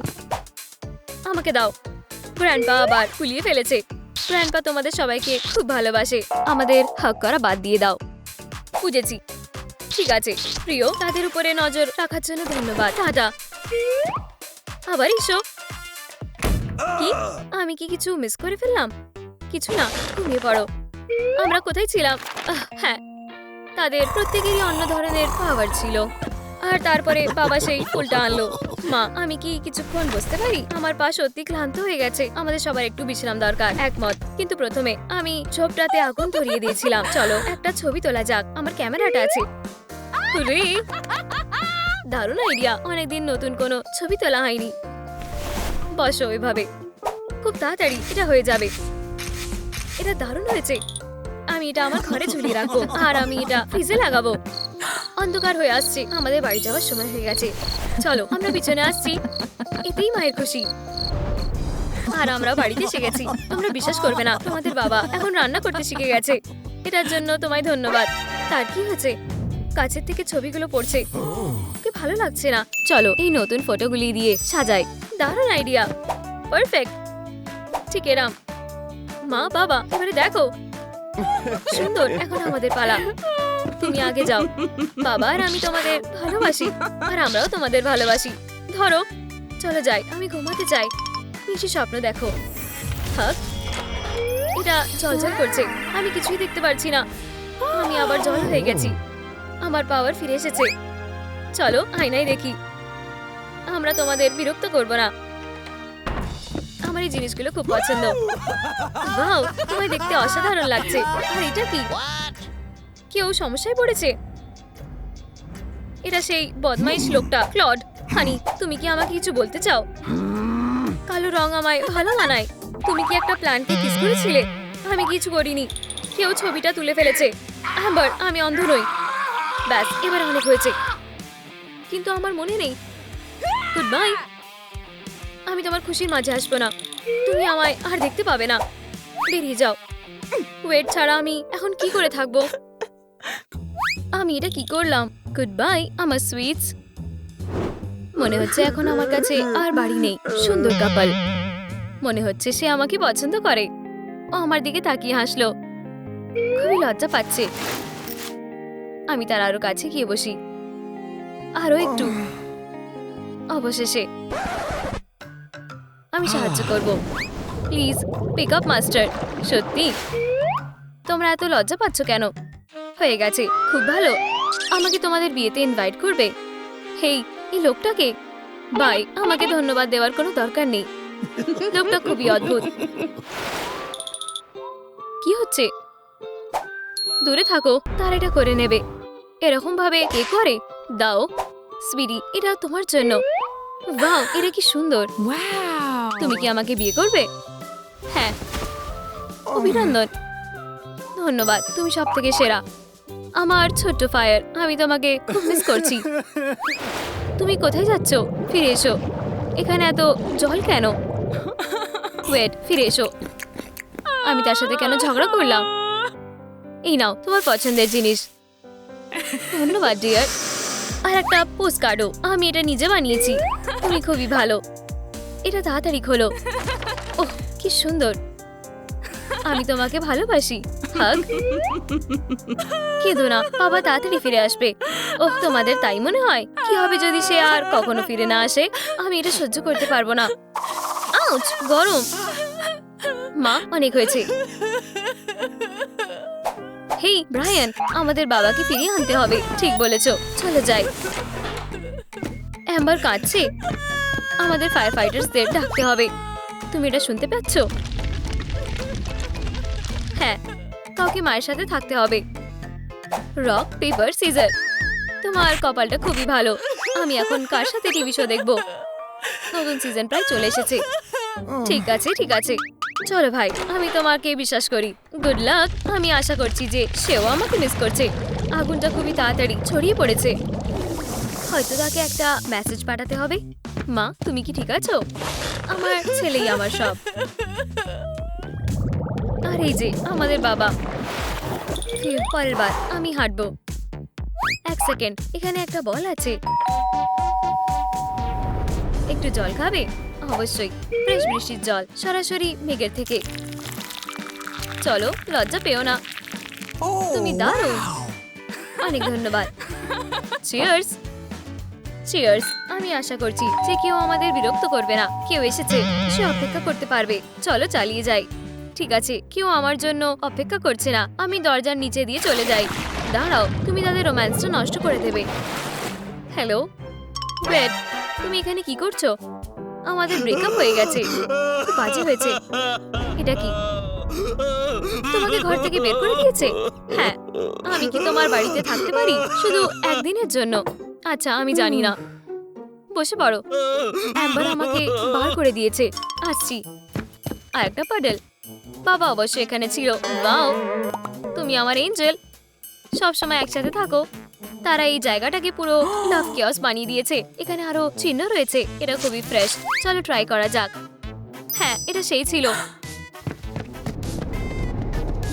আমাকে দাও। গ্র্যান্ডপা আবার ফুলিয়ে ফেলেছে। গ্র্যান্ডপা তোমাদের সবাইকে খুব ভালোবাসে। আমাদের হাগ করা বাদ দিয়ে দাও। বুঝেছি। ঠিক আছে প্রিয়, তাদের উপরে নজর রাখার জন্য ধন্যবাদ। টাটা। আবার এসো। কি? আমি কি কিছু মিস করে ফেললাম? কিছু না, ঘুমিয়ে পড়ো। আমরা কোথায় ছিলাম? হ্যাঁ, তাদের প্রত্যেকেরই অন্য ধরনের পাওয়ার ছিল। আর তারপরে বাবা সেই ফুলটা আনলো। মা, আমি কি কিছুক্ষণ বসতে পারি? আমার পা সত্যি ক্লান্ত হয়ে গেছে। আমাদের সবার একটু বিশ্রাম দরকার। একমত, কিন্তু প্রথমে আমি ঝোপটাতে আগুন ধরিয়ে দিয়েছিলাম। চলো একটা ছবি তোলা যাক। আমার ক্যামেরাটা আছে। হুরে, দারুণ আইডিয়া। অনেকদিন নতুন কোনো ছবি তোলা হয়নি। বসো এভাবে। খুব তাড়াতাড়ি এটা হয়ে যাবে। এটা দারুণ হয়েছে। আমি এটা আমার ঘরে ঝুলিয়ে রাখবো। আর আমি এটা ফ্রিজে লাগাবো। অন্ধকার হয়ে আসছে, আমাদের বাড়ি যাওয়ার সময় হয়ে গেছে। চলো আমরা পিছনে আসছি। এতেই মায়ের খুশি। আর আমরা বাড়িতে এসে গেছি। তোমরা বিশ্বাস করবে না, তোমাদের বাবা এখন রান্না করতে শিখে গেছে। এটার জন্য তোমায় ধন্যবাদ। তার কি হয়েছে? কাছের থেকে ছবিগুলো পড়ছে। কি ভালো লাগছে না। চলো এই নতুন ফটোগুলি দিয়ে সাজাই। দারুণ আইডিয়া। পারফেক্ট। ঠিক এরাম। মা, বাবা, এবারে দেখো। সুন্দর। এখন আমাদের পালা। তুমি আগে যাও। বাবা আর আমি তোমাদের ভালোবাসি। আর আমরাও তোমাদের ভালোবাসি। ধরো, চলো যাই। আমি ঘুমাতে চাই। মিষ্টি স্বপ্ন দেখো। হাক। এটা ঝলঝল করছে। আমি কিছুই দেখতে পারছি না। আমি আবার জল হয়ে গেছি। আমার পাওয়ার ফিরে এসেছে। চলো আয়নায় দেখি। আমরা তোমাদের বিরক্ত করব না। আমার এই জিনিসগুলো খুব পছন্দ। ওয়াও, তোমায় দেখতে অসাধারণ লাগছে। আর এটা কি? কেউ সমস্যায় পড়েছে? এটা সেই বদমাইশ লোকটা ক্লড। হানি, তুমি কি আমাকে কিছু বলতে চাও? কালো রং আমায় ভালো মানায়। তুমি কি একটা প্ল্যান্টকে কিস করেছিলে? আমি কিছু করিনি। কেউ ছবিটা তুলে ফেলেছে। অ্যাম্বার, আমি অন্ধ নই। ব্যাস, এবার অনেক হয়েছে। কিন্তু আমার মনে নেই। Good bye. আমি তোমার খুশির মাঝে আসবো না। তুমি আমায় আর দেখতে পাবে না। বেরিয়ে যাও। ওয়েট ছাড়া আমি এখন কি করে থাকবো? আমি এটা কি করলাম? গুড বাই আমার সুইটস। মনে হচ্ছে এখন আমার কাছে আর বাড়ি নেই। সুন্দর কাপল। মনে হচ্ছে সে আমাকে পছন্দ করে। ও আমার দিকে তাকিয়ে হাসলো। খুবই লজ্জা পাচ্ছে। আমি তার আরো কাছে গিয়ে বসি। আরো একটু। অবশেষে আমি সাহায্য করব। Please pick up master. সত্যি? তোমরা এত লজ্জা পাচ্ছ কেন? হয়ে গেছে, খুব ভালো। আমাকে তোমাদের বিয়েতে ইনভাইট করবে? হেই, এই লোকটাকে? বাই, আমাকে ধন্যবাদ দেওয়ার কোনো দরকার নেই। লোকটা খুবই অদ্ভুত। কি হচ্ছে? দূরে থাকো, তার এটা করে নেবে। এরকম ভাবে কে করে? দাও সুইটি, এটা তোমার জন্য। ওয়াও, এটা কি সুন্দর। তুমি কি আমাকে বিয়ে করবে? হ্যাঁ। অভিনন্দন। ধন্যবাদ, তুমি সব থেকে সেরা। আমার ছোট্ট ফায়ার, আমি তোমাকে খুব মিস করছি। তুমি কোথায় যাচ্ছ? ফিরে এসো। এখানে এত জল কেন? ওয়েট, ফিরে এসো। আমি তার সাথে কেন ঝগড়া করলাম? এই নাও তোমার পছন্দের জিনিস। ধন্যবাদ ডিয়ার। আর একটা পোস্ট কার্ডও। আমি এটা নিজে বানিয়েছি। তুমি খুবই ভালো। এটা তাড়াতাড়ি খোলো। ওহ, কি সুন্দর। আমি তোমাকে ভালোবাসি। হাগ। কেঁদো না, বাবা তাড়াতাড়ি ফিরে আসবে। ওহ, তোমাদের তাই মনে হয়? কি হবে যদি সে আর কখনো ফিরে না আসে? আমি এটা সহ্য করতে পারবো না। আউচ, গরম। মা, অনেক হয়েছে। হেই ব্রায়ান, আমাদের বাবাকে ফিরিয়ে আনতে হবে। ঠিক বলেছো, চলে যাই। অ্যাম্বার কাঁদছে। আমাদের ফায়ার ফাইটার্সদের ডাকতে হবে। তুমি এটা শুনতে পাচ্ছ? হ্যাঁ, কাউকে মায়ের সাথে থাকতে হবে। Rock paper scissor. তোমার কপালটা খুবই ভালো। আমি এখন কার সাথে টিভি শো দেখবো? নতুন সিজন প্রায় চলে এসেছে। ঠিক আছে, ঠিক আছে। চলো ভাই, আমি তোমাকে বিশ্বাস করি। Good luck. আমি আশা করছি যে সেও আমাকে মিস করছে। আগুনটা খুবই তাড়াতাড়ি ছড়িয়ে পড়েছে। হয়তো তাকে একটা মেসেজ পাঠাতে হবে। মা, তুমি কি ঠিক আছো? আমার ছেলেই আমার সব। আর এই যে আমাদের বাবা। পরের বার আমি হাঁটবো। এক সেকেন্ড, এখানে একটা বল আছে। একটু জল খাবে? অবশ্যই, ফ্রেশ বৃষ্টির জল, সরাসরি মেঘের থেকে। চলো, লজ্জা পেও না। তুমি দারুণ। অনেক ধন্যবাদ। চিয়ার্স। চিয়ার্স। আমি আশা করছি যে কেউ আমাদের বিরক্ত করবে না। কেউ এসেছে, সে অপেক্ষা করতে পারবে। চলো চালিয়ে যাই। ঠিক আছে, কেউ আমার জন্য অপেক্ষা করছে না। আমি দরজার নিচে দিয়ে চলে যাই। দাঁড়াও, তুমি তাদের রোম্যান্সটা নষ্ট করে দেবে। হ্যালো ওয়েট, তুমি এখানে কি করছো? আমাদের ব্রেকআপ হয়ে গেছে। খুব বাজে হয়েছে। এটা কি? তোমাকে ঘর থেকে বের করে দিয়েছে? হ্যাঁ। আমি কি তোমার বাড়িতে থাকতে পারি শুধু একদিনের জন্য? আচ্ছা, আমি জানি না। বসে পড়ো। অ্যাম্বার আমাকে বার করে দিয়েছে। আসছি। আর একটা পাডল। বাবা অবশ্যই এখানে ছিল। ওয়াও, তুমি আমার এঞ্জেল। সবসময় একসাথে থাকো। তারা এই জায়গাটাকে পুরো লাভ কিওস বানিয়ে দিয়েছে। এখানে আরো চিহ্ন রয়েছে। এটা খুবই ফ্রেশ। চলো ট্রাই করা যাক। হ্যাঁ, এটা সেই ছিল।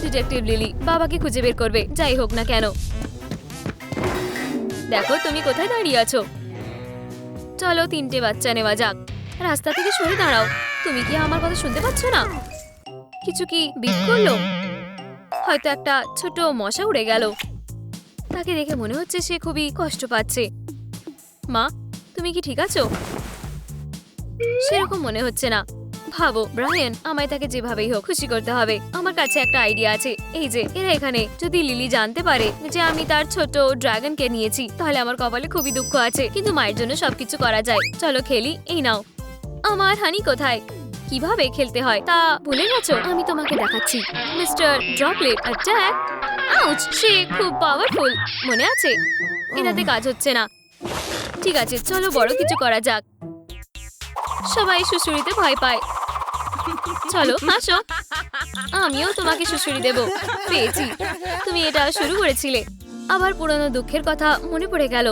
ডিটেকটিভ লিলি বাবাকে খুঁজে বের করবে, যাই হোক না কেন। দেখো তুমি কোথায় দাঁড়িয়ে আছো। চলো 3টে বাচ্চা নেওয়া যাক। রাস্তা থেকে সরে দাঁড়াও। তুমি কি আমার কথা শুনতে পাচ্ছ না? কিছু কি বিপ করলো? হয়তো একটা ছোট মশা উড়ে গেল। তাকে দেখে মনে হচ্ছে সে খুবই কষ্ট পাচ্ছে। মা, তুমি কি ঠিক আছো? সেরকম মনে হচ্ছে না। ভাবো ব্রায়ান, আমায় তাকে যেভাবেই হোক খুশি করতে হবে। আমার কাছে একটা আইডিয়া আছে। এই যে এরা এখানে, যদি লিলি জানতে পারে যে আমি তার ছোট ড্রাগনকে নিয়েছি, তাহলে আমার কপালে খুবই দুঃখ আছে। কিন্তু মায়ের জন্য সবকিছু করা যায়। চলো খেলি। এই নাও। আমার হানি কোথায়? কিভাবে খেলতে হয় তা ভুলে গেছো? আমি তোমাকে দেখাচ্ছি। Mister droplet attack. আউচ! সে খুব পাওয়ারফুল, মনে আছে? এটাতে কাজ হচ্ছে না। ঠিক আছে, চলো বড় কিছু করা যাক। সবাই সুশুড়িতে ভয় পায়। চলো হাসো, আমিও তোমাকে সুশুড়ি দেব। পেয়েছি, তুমি এটা শুরু করেছিলে। আবার পুরনো দুঃখের কথা মনে পড়ে গেল।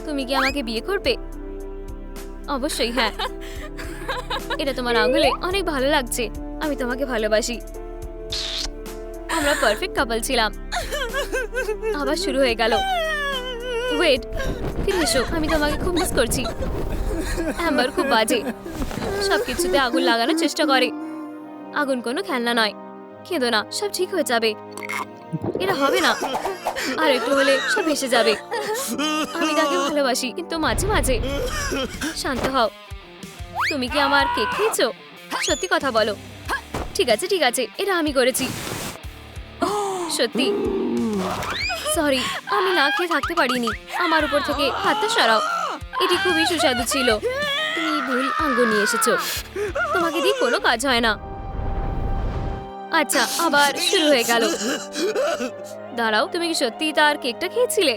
তুমি কি আমাকে বিয়ে করবে? অবশ্যই হ্যাঁ। এটা তোমার আঙুলে অনেক ভালো লাগছে। আমি তোমাকে ভালোবাসি। আমরা পারফেক্ট কাপল ছিলাম। আবার শুরু হয়ে গেল। ওয়েট, ফিরে এসো, আমি তোমাকে খুব মিস করছি। অ্যাম্বার খুব বাজে, সবকিছুতে আগুন লাগানোর চেষ্টা করে। আগুন কোনো খেলনা নয়। কেঁদো না, সব ঠিক হয়ে যাবে। এটা হবে না, আর একটু হলে সব ভেসে যাবে। আমি তাকে ভালোবাসি, কিন্তু মাঝে মাঝে। শান্ত হও। তুমি কি আমার কেক খেয়েছো? সত্যি কথা বলো। ঠিক আছে ঠিক আছে, এটা আমি করেছি। সত্যি সরি, আমি না খেয়ে থাকতে পারিনি। আমার উপর থেকে হাতটা সরাও। এটি খুবই সুস্বাদু ছিল। তুমি ভুল আঙ্গুর নিয়ে এসেছো। তোমাকে দিয়ে কোনো কাজ হয় না। আচ্ছা, আবার শুরু হয়ে গেল। দাঁড়াও, তুমি কি সত্যি তার কেকটা খেয়েছিলে?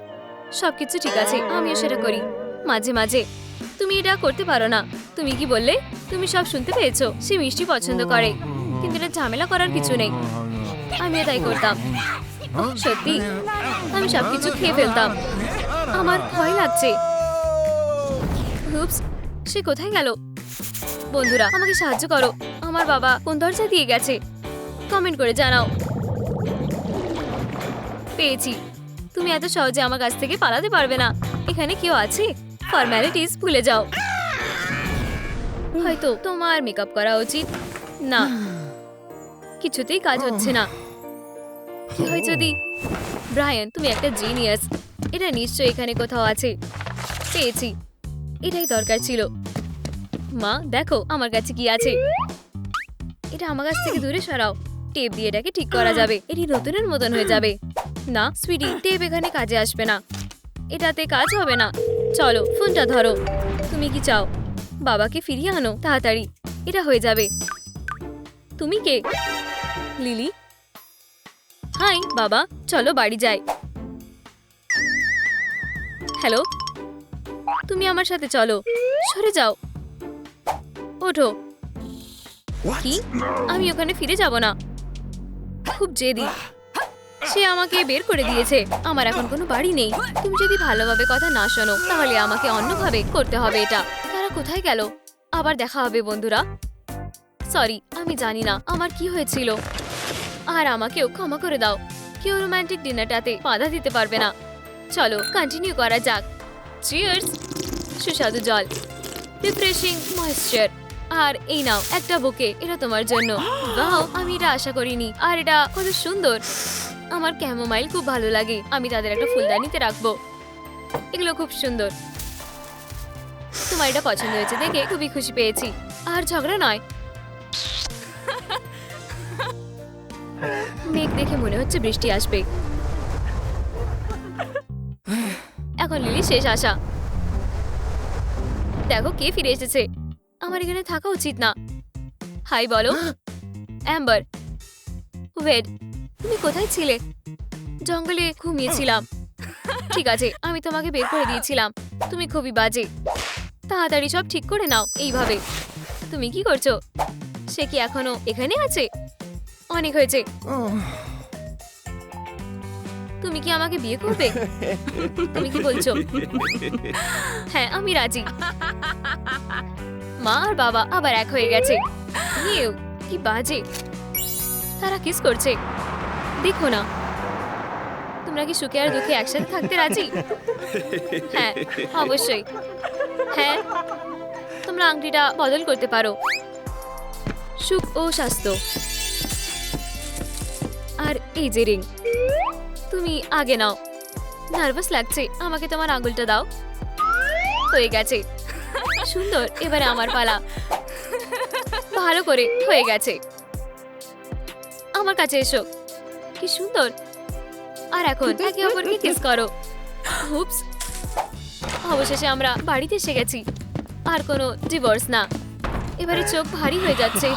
সবকিছু ঠিক আছে, আমিও সেটা করি মাঝে মাঝে। তুমি এটা করতে পারো না। তুমি কি বললে? তুমি সব শুনতে পেয়েছো। সে মিষ্টি পছন্দ করে, কিন্তু এটা ঝামেলা করার কিছু নেই। আমিও তাই করতাম। সত্যি, আমি সবকিছু খেয়ে ফেলতাম। আমার ভয় লাগছে। হুপস, সে কোথায় গেল? বন্ধুরা, আমাকে সাহায্য করো। আমার বাবা কোন দরজা দিয়ে গেছে? কমেন্ট করে জানাও। পেয়েছি। তুমি এত সহজে আমার কাছ থেকে পালাতে পারবে না। এখানে কেউ আছে? ফর্মালিটিস ভুলে যাও। হয়তো তোমার মেকআপ করা উচিত। না, কিছুতেই কাজ হচ্ছে না। কি হয় যদি? ব্রায়ান, তুমি একটা জিনিয়াস। এটা নিশ্চয়ই এখানে কোথাও আছে। পেয়েছি, এটাই দরকার ছিল। মা, দেখো আমার কাছে কি আছে। এটা আমার কাছ থেকে দূরে সরাও। টেপ দিয়ে এটাকে ঠিক করা যাবে। এটি নতুনের মতন হয়ে যাবে। না সুইটি, টেপ এখানে কাজে আসবে না। এটাতে কাজ হবে না। চলো, ফোনটা ধরো। তুমি কি চাও? বাবাকে ফিরিয়ে আনো তাড়াতাড়ি। এটা হয়ে যাবে। তুমি কে? লিলি? হাই বাবা, চলো বাড়ি যাই। হ্যালো, তুমি আমার সাথে চলো। সরে যাও। ওঠো। কি? আমি ওখানে ফিরে যাব না। খুব জেদি। সে আমাকে বের করে দিয়েছে। আমার এখন কোনো বাড়ি নেই। তুমি যদি ভালোভাবে কথা না শোনো, তাহলে আমাকে অন্যভাবে করতে হবে এটা। তারা কোথায় গেল? আবার দেখা হবে বন্ধুরা। সরি, আমি জানি না আমার কি হয়েছিল। আর আমাকেও ক্ষমা করে দাও। কেউ রোমান্টিক ডিনারটাতে বাধা দিতে পারবে না। চলো কন্টিনিউ করা যাক। চিয়ার্স। সুস্বাদু জল, রিফ্রেশিং ময়েশ্চার। আর এই নাও একটা বুকে, এটা তোমার জন্য। ওয়াও, আমি এটা আশা করিনি। আর এটা কত সুন্দর। আমার ক্যামোমাইল খুব ভালো লাগে। আমি তাদের একটা ফুলদানিতে রাখবো। এগুলো খুব সুন্দর। তোমার এটা পছন্দ হয়েছে দেখে খুবই খুশি পেয়েছি। আর ঝগড়া নয়। মেঘ দেখে মনে হচ্ছে বৃষ্টি আসবে। এখন লিলি শেষ আশা। দেখো কে ফিরে এসেছে। আমার এখানে থাকা উচিত না। হাই বলো। অ্যাম্বার। ওয়েট, তুমি কোথায় ছিলে? জঙ্গলে ঘুমিয়েছিলাম। ঠিক আছে, আমি তোমাকে বের করে দিয়েছিলাম। তুমি খুবই বাজে। তাড়াতাড়ি সব ঠিক করে নাও। এইভাবে তুমি কি করছো? সে কি এখনো এখানে আছে? অনেক হয়েছে। তুমি কি আমাকে বিয়ে করবে? তুমি কি বলছো? হ্যাঁ, আমি রাজি। মা আর বাবা আবার এক হয়ে গেছে। ইউ, কি বাজে। তারা কিস করছে। দেখো না। তোমরা কি সুখে আর দুঃখে একসাথে থাকতে রাজি? হ্যাঁ, অবশ্যই। হ্যাঁ, তোমরা আংটিটা বদল করতে পারো। সুখ ও স্বাস্থ্য। আর এই যে রিং, তুমি আগে নাও। নার্ভাস লাগছে। আমাকে তোমার আঙুলটা দাও। হয়ে গেছে। সুন্দর, এবারে আমার পালা। ভালো করে হয়ে গেছে। আমার কাছে এসো। কি সুন্দর। আর এখন একে অপরকে কিস করো। হুপস, অবশেষে আমরা বাড়িতে এসে গেছি। আর কোনো ডিভোর্স না। এবারে চোখ ভারী হয়ে যাচ্ছে,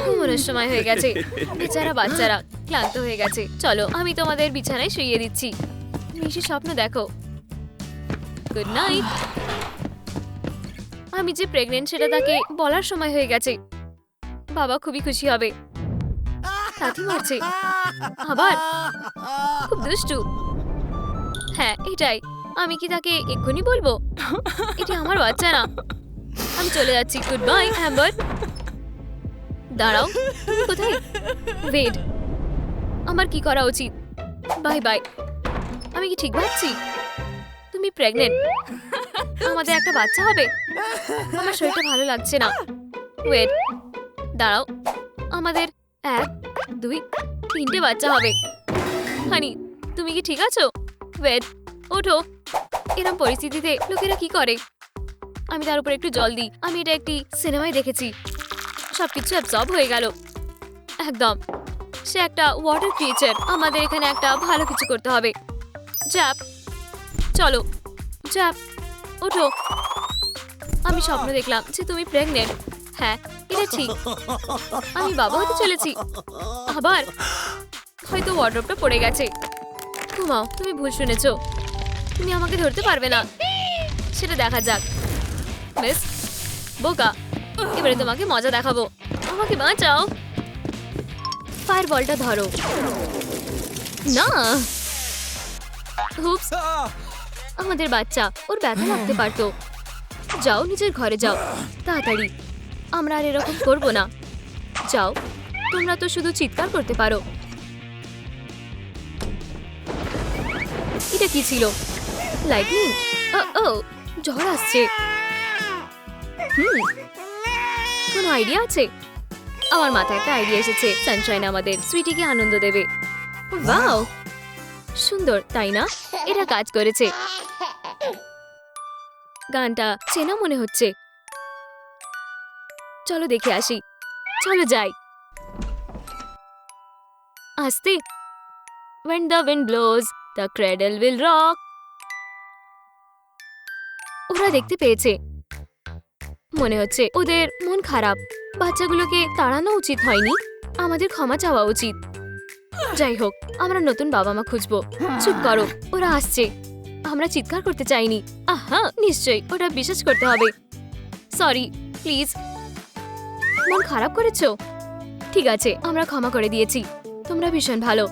ঘুমানোর সময় হয়ে গেছে। বেচারা বাচ্চারা ক্লান্ত হয়ে গেছে। চলো আমি তোমাদের বিছানায় শুইয়ে দিচ্ছি। মিশি স্বপ্ন দেখো। Good night. আমি যে প্রেগনেন্ট সেটা তাকে বলার সময় হয়ে গেছে। বাবা খুবই খুশি হবে। লাথি মারছে আবার, খুব দুষ্টু। হ্যাঁ এটাই। আমি কি তাকে এক্ষুনি বলবো? এটা আমার বাচ্চা না। আমি চলে যাচ্ছি। Good bye Amber. দাঁড়াও, তুমি কোথায়? ওয়েট, আমার কি করা উচিত? Bye bye. আমি কি ঠিক ভাবছি? তুমি প্রেগনেন্ট, আমাদের একটা বাচ্চা হবে। আমার শরীরটা ভালো লাগছে না। ওয়েট, দাঁড়াও, আমাদের 1, 2, 3টে বাচ্চা হবে। হানি তুমি কি ঠিক আছো? ওয়েট, ওঠো। এরকম পরিস্থিতিতে লোকেরা কি করে? আমি তার উপর একটু জল দিই। আমি এটা একটি সিনেমায় দেখেছি। সবকিছু অ্যাবজর্ব হয়ে গেল একদম। সে একটা ওয়াটার ক্রিয়েচার। আমাদের এখানে একটা ভালো কিছু করতে হবে। জ্যাপ, চলো জ্যাপ, ওঠো। আমি স্বপ্ন দেখলাম যে তুমি প্রেগনেন্ট। হ্যাঁ এটা ঠিক, আমি বাবা হতে চলেছি। আবার হয়তো ওয়ার্ড্রপটা পড়ে গেছে। ঘুমাও, তুমি ভুল শুনেছো। তুমি আমাকে ধরতে পারবে না। সেটা দেখা যাক। মিস বোকা, এবারে তোমাকে মজা দেখাবো। আমাকে বাঁচাও। ফায়ার বলটা ধরো। না, হুপস, আমাদের বাচ্চা, ওর ব্যথা লাগতে পারতো। যাও নিজের ঘরে যাও তাড়াতাড়ি। আমরা আর এরকম করবো না। যাও, তোমরা তো শুধু চিৎকার করতে পারো। এটা কি ছিল? লাইটনিং? ও, ঝড় আসছে। কোনো আইডিয়া আছে? আমার মাথায় একটা আইডিয়া এসেছে। সানশাইন আমাদের সুইটিকে আনন্দ দেবে। ওয়াও, সুন্দর তাই না? এটা কাজ করেছে। গানটা চেনা মনে হচ্ছে। চলো দেখে আসি। চলো যাই। আস্তে। When the wind blows, the cradle will rock. ওরা দেখতে পেয়েছে। মনে হচ্ছে ওদের মন খারাপ। বাচ্চাগুলোকে তাড়ানো উচিত হয়নি। আমাদের ক্ষমা চাওয়া উচিত। যাই হোক, আমরা নতুন বাবা মা খুঁজবো। চুপ করো, ওরা আসছে। আমরা চিৎকার করতে চাইনি। আহা, নিশ্চয়ই ওটা বিশ্বাস করতে হবে। Sorry, please. মন খারাপ করেছো? ঠিক আছে, আমরা ক্ষমা করে দিয়েছি। তোমরা ভীষণ ভালো।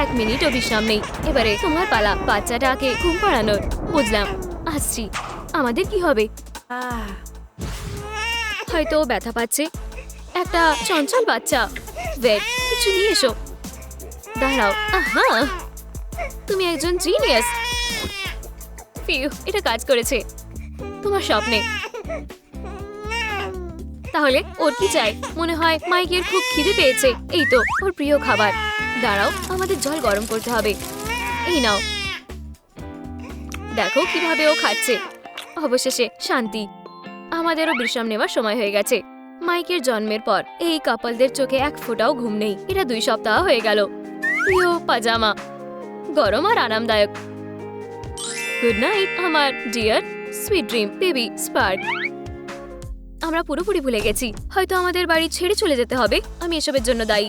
1 মিনিটও বিশ্রাম নেই। এবারে তোমার পালা বাচ্চাটাকে ঘুম পাড়ানোর। বুঝলাম, আসছি। আমাদের কি হবে? হয়তো ও ব্যথা পাচ্ছে। একটা চঞ্চল বাচ্চা। ওয়েট, কিছু নিয়ে এসো। দাঁড়াও। আহা, তুমি একজন জিনিয়াস। ফিউ, এটা কাজ করেছে। তোমার স্বপ্নে। তাহলে ওর কি চাই? মনে হয় মাইকের খুব খিদে পেয়েছে। এই তো ওর প্রিয় খাবার। দাঁড়াও, আমাদের জল গরম করতে হবে। এই নাও। দেখো কিভাবে ও খাচ্ছে। অবশেষে শান্তি। আমাদেরও বিশ্রাম নেওয়ার সময় হয়ে গেছে। মাইকের জন্মের পর এই কাপলদের চোখে এক ফোঁটাও ঘুম নেই। এটা 2 সপ্তাহ হয়ে গেল। প্রিয় পাজামা, গরম আর আরামদায়ক। গুড নাইট আমার deer sweet dream baby spark. আমরা পুরোপুরি ভুলে গেছি। হয়তো আমাদের বাড়ি ছেড়ে চলে যেতে হবে। আমি এসবের জন্য দায়ী।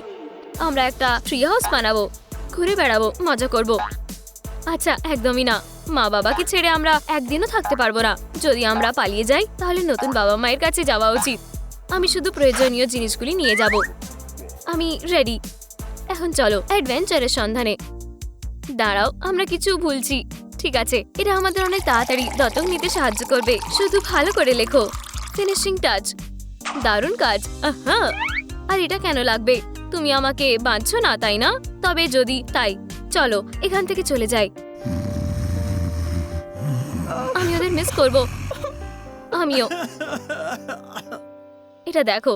আমরা একটা ট্রি হাউস বানাবো, ঘুরে বেড়াবো, মজা করব। আচ্ছা, একদমই না। মা বাবাকে ছেড়ে আমরা একদিনও থাকতে পারবো না। যদি আমরা পালিয়ে যাই তাহলে নতুন বাবা মায়ের কাছে যাওয়া উচিত। আমি শুধু প্রয়োজনীয় জিনিসগুলি নিয়ে যাব। আমি রেডি। এখন চলো অ্যাডভেঞ্চারের সন্ধানে। দাঁড়াও, আমরা কিছু ভুলছি। ঠিক আছে, এটা আমাদের অনেক তাড়াতাড়ি দত্তক নিতে সাহায্য করবে। শুধু ভালো করে লেখো। Finishing touch. দারুণ কাজ। আহা, আর এটা কেন লাগবে? তুমি আমাকে বাঁধছো না, তাই না? তবে যদি তাই, চলো এখান থেকে চলে যাই। আমি ওদের মিস করব। আমিও। এটা দেখো।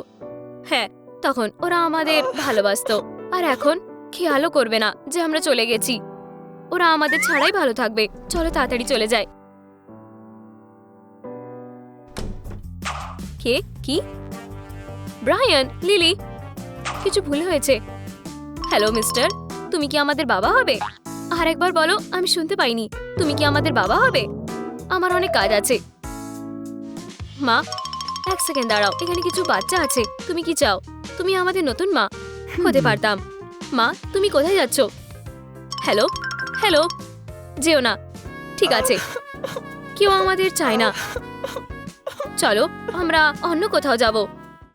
হ্যাঁ, তখন ওরা আমাদের ভালোবাসতো। আর এখন খেয়ালও করবে না যে আমরা চলে গেছি। ওরা আমাদের ছাড়াই ভালো থাকবে। চলো তাড়াতাড়ি চলে যাই। কে? কি? ব্রায়ান, লিলি, কিছু ভুল হয়েছে। হ্যালো মিস্টার, তুমি কি আমাদের বাবা হবে? আর একবার বলো, আমি শুনতে পাইনি। তুমি কি আমাদের বাবা হবে? আমার অনেক কাজ আছে। মা, এক সেকেন্ড দাঁড়াও, এখানে কিছু বাচ্চা আছে। তুমি কি চাও? তুমি আমাদের নতুন মা হতে পারতাম। মা, তুমি কোথায় যাচ্ছ? হ্যালো হ্যালো, যেও না। ঠিক আছে, কেউ আমাদের চায় না। চলো আমরা অন্য কোথাও যাব।